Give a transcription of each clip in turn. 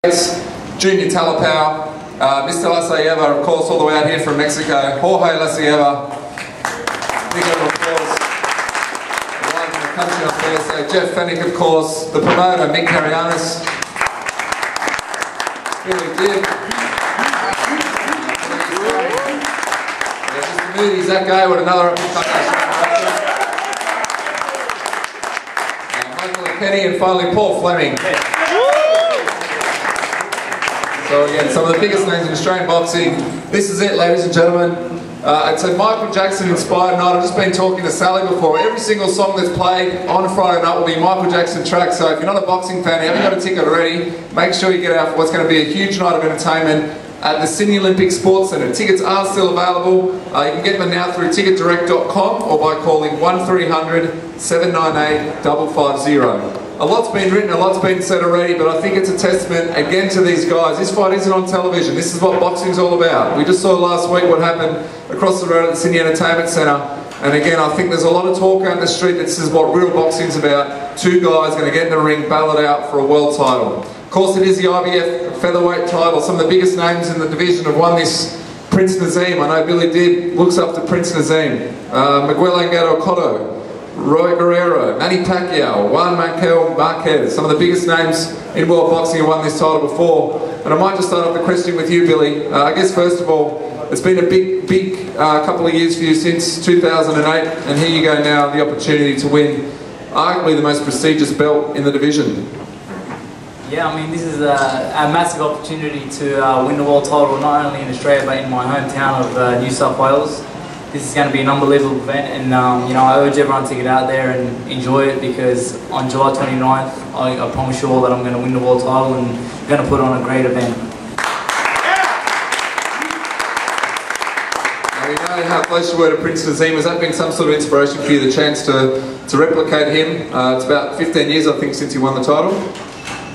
Junior Talapau, Mr. Lacierva, of course, all the way out here from Mexico, Jorge Lacierva, big round of applause, the one from the country up there, so Jeff Fennick, of course, the promoter, Mick Carianis, Billy Dibb, Mr. Moody, Zach Gayward, another Michael Kenny, and finally Paul Fleming. So again, some of the biggest names in Australian boxing. This is it, ladies and gentlemen. It's a Michael Jackson inspired night. I've just been talking to Sally before. Every single song that's played on a Friday night will be Michael Jackson track. So if you're not a boxing fan, you haven't got a ticket already, make sure you get out for what's going to be a huge night of entertainment at the Sydney Olympic Sports Centre. Tickets are still available. You can get them now through ticketdirect.com or by calling 1300 798 550. A lot's been written, a lot's been said already, but I think it's a testament again to these guys. This fight isn't on television. This is what boxing's all about. We just saw last week what happened across the road at the Sydney Entertainment Centre. And again, I think there's a lot of talk out in the street that this is what real boxing's about. Two guys going to get in the ring, battle it out for a world title. Of course, it is the IBF featherweight title. Some of the biggest names in the division have won this. Prince Nazim, I know Billy Dibb looks up to Prince Nazim. Miguel Angel Cotto, Roy Guerrero, Manny Pacquiao, Juan Manuel Marquez, some of the biggest names in world boxing have won this title before. And I might just start off the question with you, Billy. I guess first of all, it's been a big couple of years for you since 2008, and here you go now, the opportunity to win arguably the most prestigious belt in the division. Yeah, I mean, this is a massive opportunity to win the world title, not only in Australia but in my hometown of New South Wales. This is going to be an unbelievable event, and you know, I urge everyone to get out there and enjoy it, because on July 29th, I promise you all that I'm going to win the world title and going to put on a great event. Now we know how close you were to Prince Nazim. Has that been some sort of inspiration for you, the chance to replicate him? It's about 15 years, I think, since you won the title.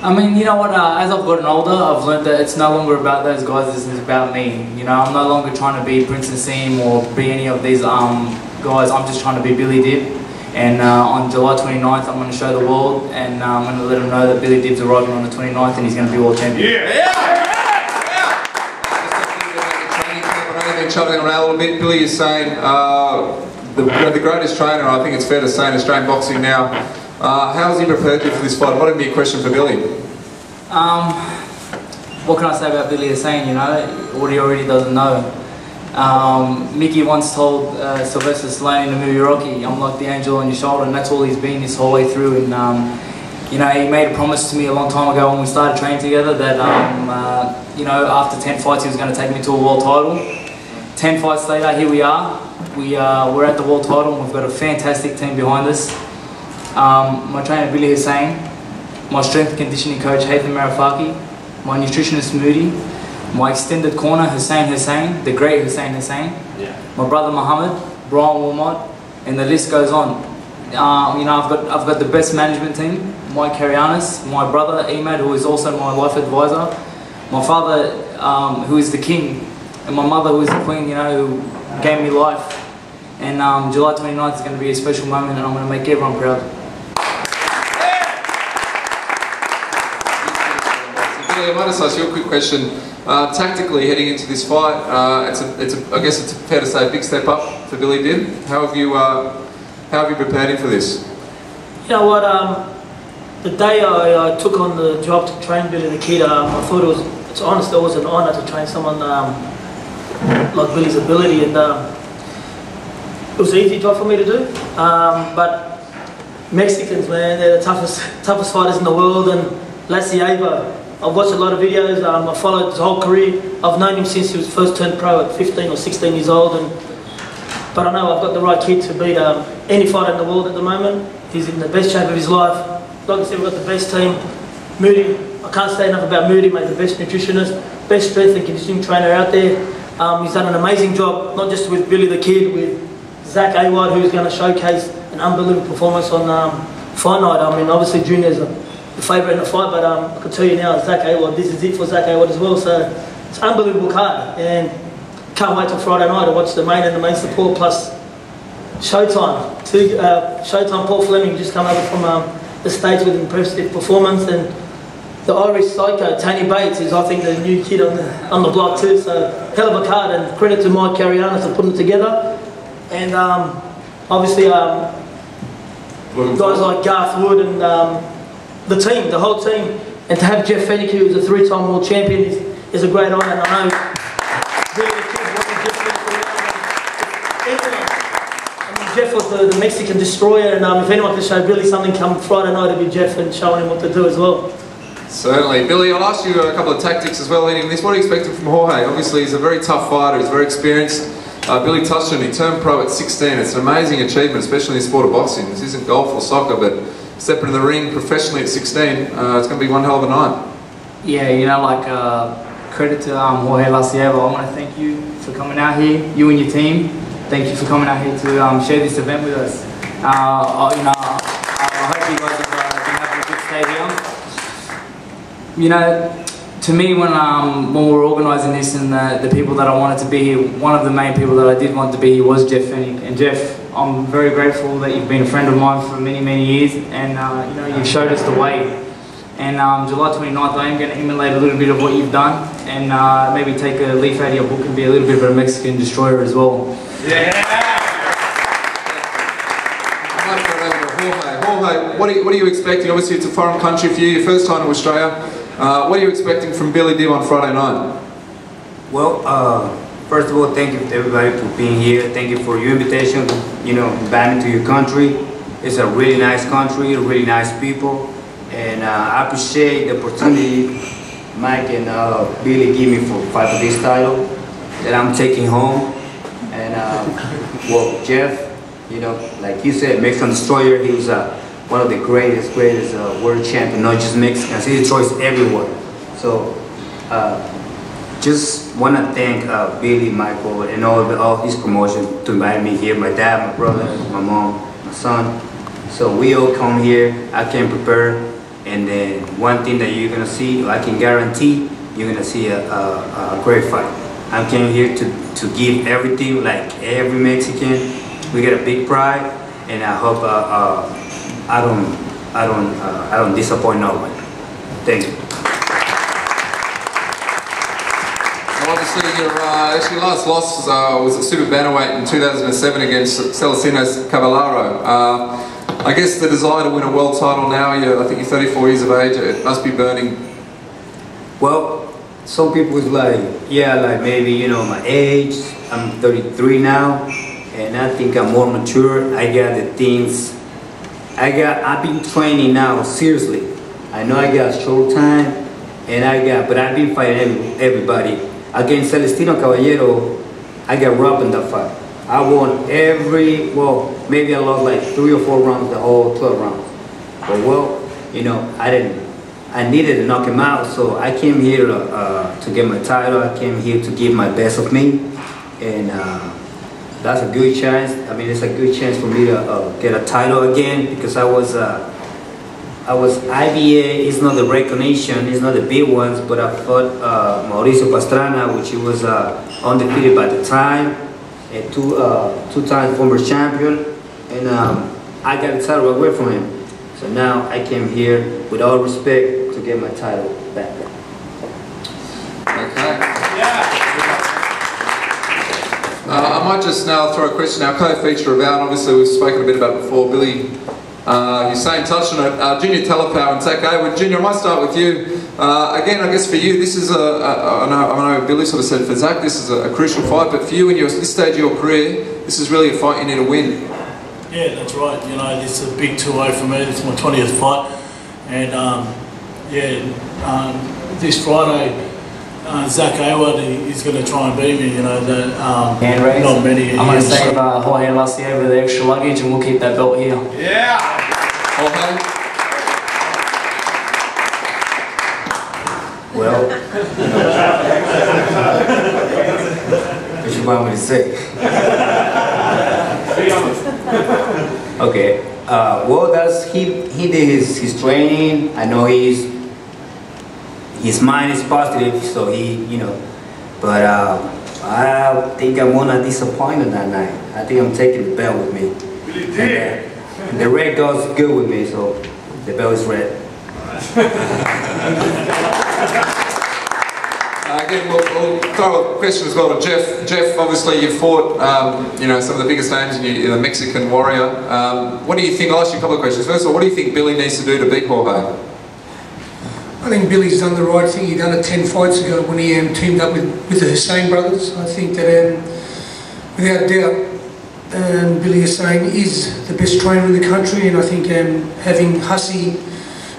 I mean, you know what, as I've gotten older, I've learned that it's no longer about those guys, this is about me. You know, I'm no longer trying to be Prince Nazim or be any of these guys, I'm just trying to be Billy Dibb. And on July 29th, I'm going to show the world, and I'm going to let them know that Billy Dibb's arriving on the 29th and he's going to be world champion. I've been chuckling around a little bit. Billy is saying the greatest trainer, I think it's fair to say, in Australian boxing now. How has he prepared you for this fight? What would be a question for Billy? What can I say about Billy Hussein, you know, what he already doesn't know. Mickey once told Sylvester Stallone in the movie Rocky, I'm like the angel on your shoulder, and that's all he's been this whole way through. And you know, he made a promise to me a long time ago when we started training together that you know, after 10 fights he was going to take me to a world title. 10 fights later, here we are. We're at the world title, and we've got a fantastic team behind us. My trainer Billy Hussein, my strength and conditioning coach Haytham Marafaki, my nutritionist Moody, my extended corner Hussein, the great Hussein, my brother Muhammad, Brian Wilmot, and the list goes on. You know, I've got the best management team, Mike Carianis, my brother Emad, who is also my life advisor, my father who is the king, and my mother who is the queen, you know, who gave me life. And July 29th is going to be a special moment, and I'm going to make everyone proud. I might just ask you a quick question. Tactically, heading into this fight, I guess it's fair to say a big step up for Billy Dibb. How have you prepared him for this? You know what? The day I took on the job to train Billy the Kid, I thought it was an honour to train someone like Billy's ability, and it was an easy job for me to do. But Mexicans, man, they're the toughest fighters in the world, and Lacierva, I've watched a lot of videos, I followed his whole career. I've known him since he was first turned pro at 15 or 16 years old, but I know I've got the right kid to beat any fighter in the world at the moment. He's in the best shape of his life. Like I said, we've got the best team. Moody, I can't say enough about Moody, mate, the best nutritionist, best strength and conditioning trainer out there. He's done an amazing job, not just with Billy the Kid, with Zach Gayward, who's going to showcase an unbelievable performance on fight night. I mean, obviously Junior's the favourite in the fight, but I can tell you now, Zach Gayward, this is it for Zach Gayward as well. So it's an unbelievable card, and can't wait till Friday night to watch the main and the main support, plus Showtime. Showtime Paul Fleming just come over from the States with an impressive performance, and the Irish psycho, Tony Bates, is I think the new kid on the block too. So hell of a card, and credit to Mike Carianis for putting it together. And obviously guys like Garth Wood and the team, the whole team. And to have Jeff Fennick, who's a 3-time world champion, is a great honour. And I know Jeff was the Mexican destroyer, and if anyone can show Billy something come Friday night, it'll be Jeff, and showing him what to do as well. Certainly. Billy, I'll ask you a couple of tactics as well leading this. What are you expecting from Jorge? Obviously, he's a very tough fighter, he's very experienced. Billy touched on him, he turned pro at 16. It's an amazing achievement, especially in the sport of boxing. This isn't golf or soccer, but stepping in the ring professionally at 16, it's going to be one hell of a night. Yeah, you know, like credit to Jorge Lacierva. I want to thank you for coming out here, you and your team. Thank you for coming out here to share this event with us. You know, I hope you guys have been having a good stay here. You know, to me, when we were organising this, and the people that I wanted to be here, one of the main people that I did want to be here was Jeff Fennick. And Jeff, I'm very grateful that you've been a friend of mine for many, many years, and you know, you've showed us the way. And July 29th, I am going to emulate a little bit of what you've done, and maybe take a leaf out of your book and be a little bit of a Mexican destroyer as well. Yeah! Jorge, what are you expecting? Obviously, it's a foreign country for you, your first time to Australia. What are you expecting from Billy Dib on Friday night? Well, first of all, thank you to everybody for being here. Thank you for your invitation to, you know, invite me to your country. It's a really nice country, really nice people, and I appreciate the opportunity Mike and Billy give me for fight for this title that I'm taking home. And well, Jeff, you know, like you said, Mexican destroyer. He was one of the greatest world champion, not just Mexicans. He destroys everyone. So just want to thank Billy, Michael, and all his promotion to invite me here. My dad, my brother, my mom, my son. So we all come here. I can prepare, and then one thing that you're gonna see, I can guarantee, you're gonna see a great fight. I came here to give everything, like every Mexican. We get a big pride, and I hope I don't disappoint no one. Thank you. Well, obviously, your actually last loss was at Super Bantamweight in 2007 against Celestino Cavallaro. I guess the desire to win a world title now, I think you're 34 years of age, it must be burning. Well, some people is like, yeah, like maybe, you know, my age, I'm 33 now, and I think I'm more mature. I got the things, I've been training now, seriously. I know I got short time, but I've been fighting everybody. Against Celestino Caballero, I got robbed in that fight. I won well, maybe I lost like 3 or 4 rounds, the whole 12 rounds. But well, you know, I needed to knock him out, so I came here to get my title. I came here to give my best of me, and that's a good chance. I mean, it's a good chance for me to get a title again, because I was IBA. It's not the recognition, it's not the big ones, but I fought Mauricio Pastrana, which he was undefeated by the time, and two-time former champion, and I got the title away from him. So now I came here, with all respect, to get my title back. Okay. Yeah. I might just now throw a question our co-feature about. Obviously, we've spoken a bit about it before. Billy, Hussein touched on it. Junior Telepower and Zach Hayward. Junior, I might start with you. Again, I guess for you, this is I know Billy sort of said for Zach, this is a crucial fight, but for you, in this stage of your career, this is really a fight you need to win. Yeah, that's right. You know, this is a big 2-0 for me. This is my 20th fight, and this Friday, Zach Hayward is going to try and beat me. You know, not many. I'm going to save Jorge Lacierva the extra luggage, and we'll keep that belt here. Yeah. Jorge. Well, what you want me to say? Okay. Well, he did his training. I know his mind is positive, so but I think I'm gonna disappoint him that night. I think I'm taking the belt with me. And the red goes good with me, so the belt is red. Again, we'll throw a question as well to Jeff. Jeff, obviously you fought, you know, some of the biggest names in the Mexican Warrior. What do you think? I'll ask you a couple of questions. First of all, what do you think Billy needs to do to beat Jorge? I think Billy's done the right thing. He done it 10 fights ago when he teamed up with the Hussein brothers. I think that without doubt, Billy Hussein is the best trainer in the country, and I think having Hussey,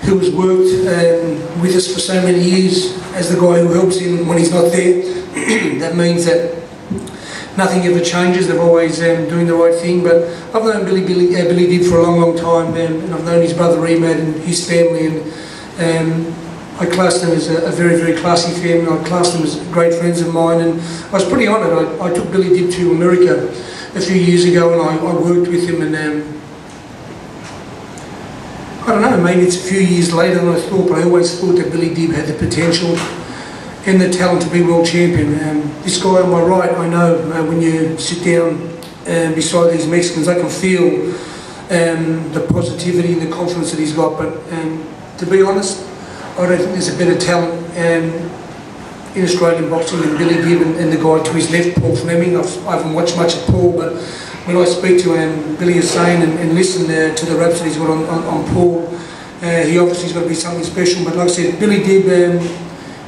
who has worked with us for so many years as the guy who helps him when he's not there, that means that nothing ever changes. They're always doing the right thing. But I've known Billy Dib for a long, long time, and I've known his brother Emad and his family, and I classed them as a very, very classy family. I classed them as great friends of mine, and I was pretty honoured. I took Billy Dib to America a few years ago, and I worked with him, and I don't know, maybe it's a few years later than I thought, but I always thought that Billy Dib had the potential and the talent to be world champion. This guy on my right, I know when you sit down beside these Mexicans, I can feel the positivity and the confidence that he's got, but to be honest, I don't think there's a better talent in Australian boxing than Billy Dib and the guy to his left, Paul Fleming. I haven't watched much of Paul, but when I speak to Billy Hussein and listen to the raps that he's got on Paul, he obviously has got to be something special. But like I said, Billy Dib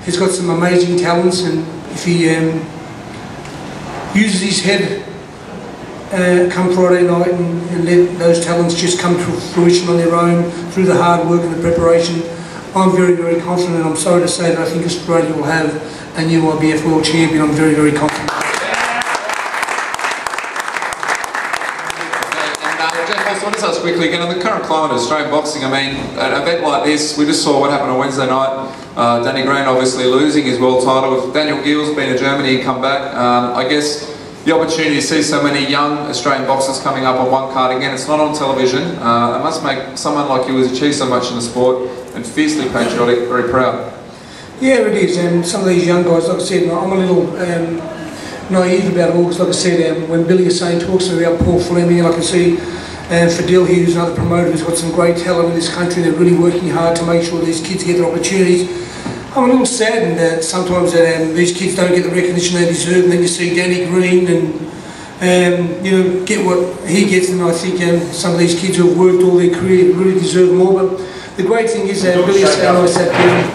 has got some amazing talents, and if he uses his head come Friday night and let those talents just come to fruition on their own through the hard work and the preparation, I'm very, very confident. I'm sorry to say that I think Australia will have a new IBF world champion. I'm very, very confident. Jeff, I want to ask quickly again on the current climate of Australian boxing. I mean, an event like this, we just saw what happened on Wednesday night. Danny Green obviously losing his world title. With Daniel Gill's been to Germany and come back. I guess the opportunity to see so many young Australian boxers coming up on one card again, it's not on television. It must make someone like you who's achieved so much in the sport and fiercely patriotic very proud. Yeah, it is, and some of these young guys, like I said, I'm a little naive about it all, because like I said, when Billy Hussein talks about Paul Fleming, and I can see Fadil here, who's another promoter who's got some great talent in this country, they're really working hard to make sure these kids get their opportunities. I'm a little saddened that sometimes these kids don't get the recognition they deserve, and then you see Danny Green and you know, get what he gets, and I think some of these kids who have worked all their career really deserve more. But the great thing is that Billy Hussein and I sat there.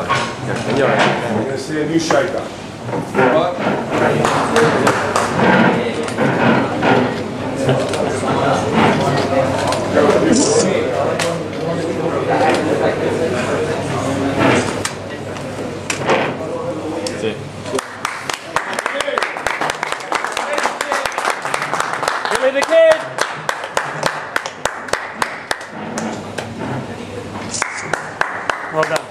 I'm going to see a new shaker. Billy the Kid! Well done.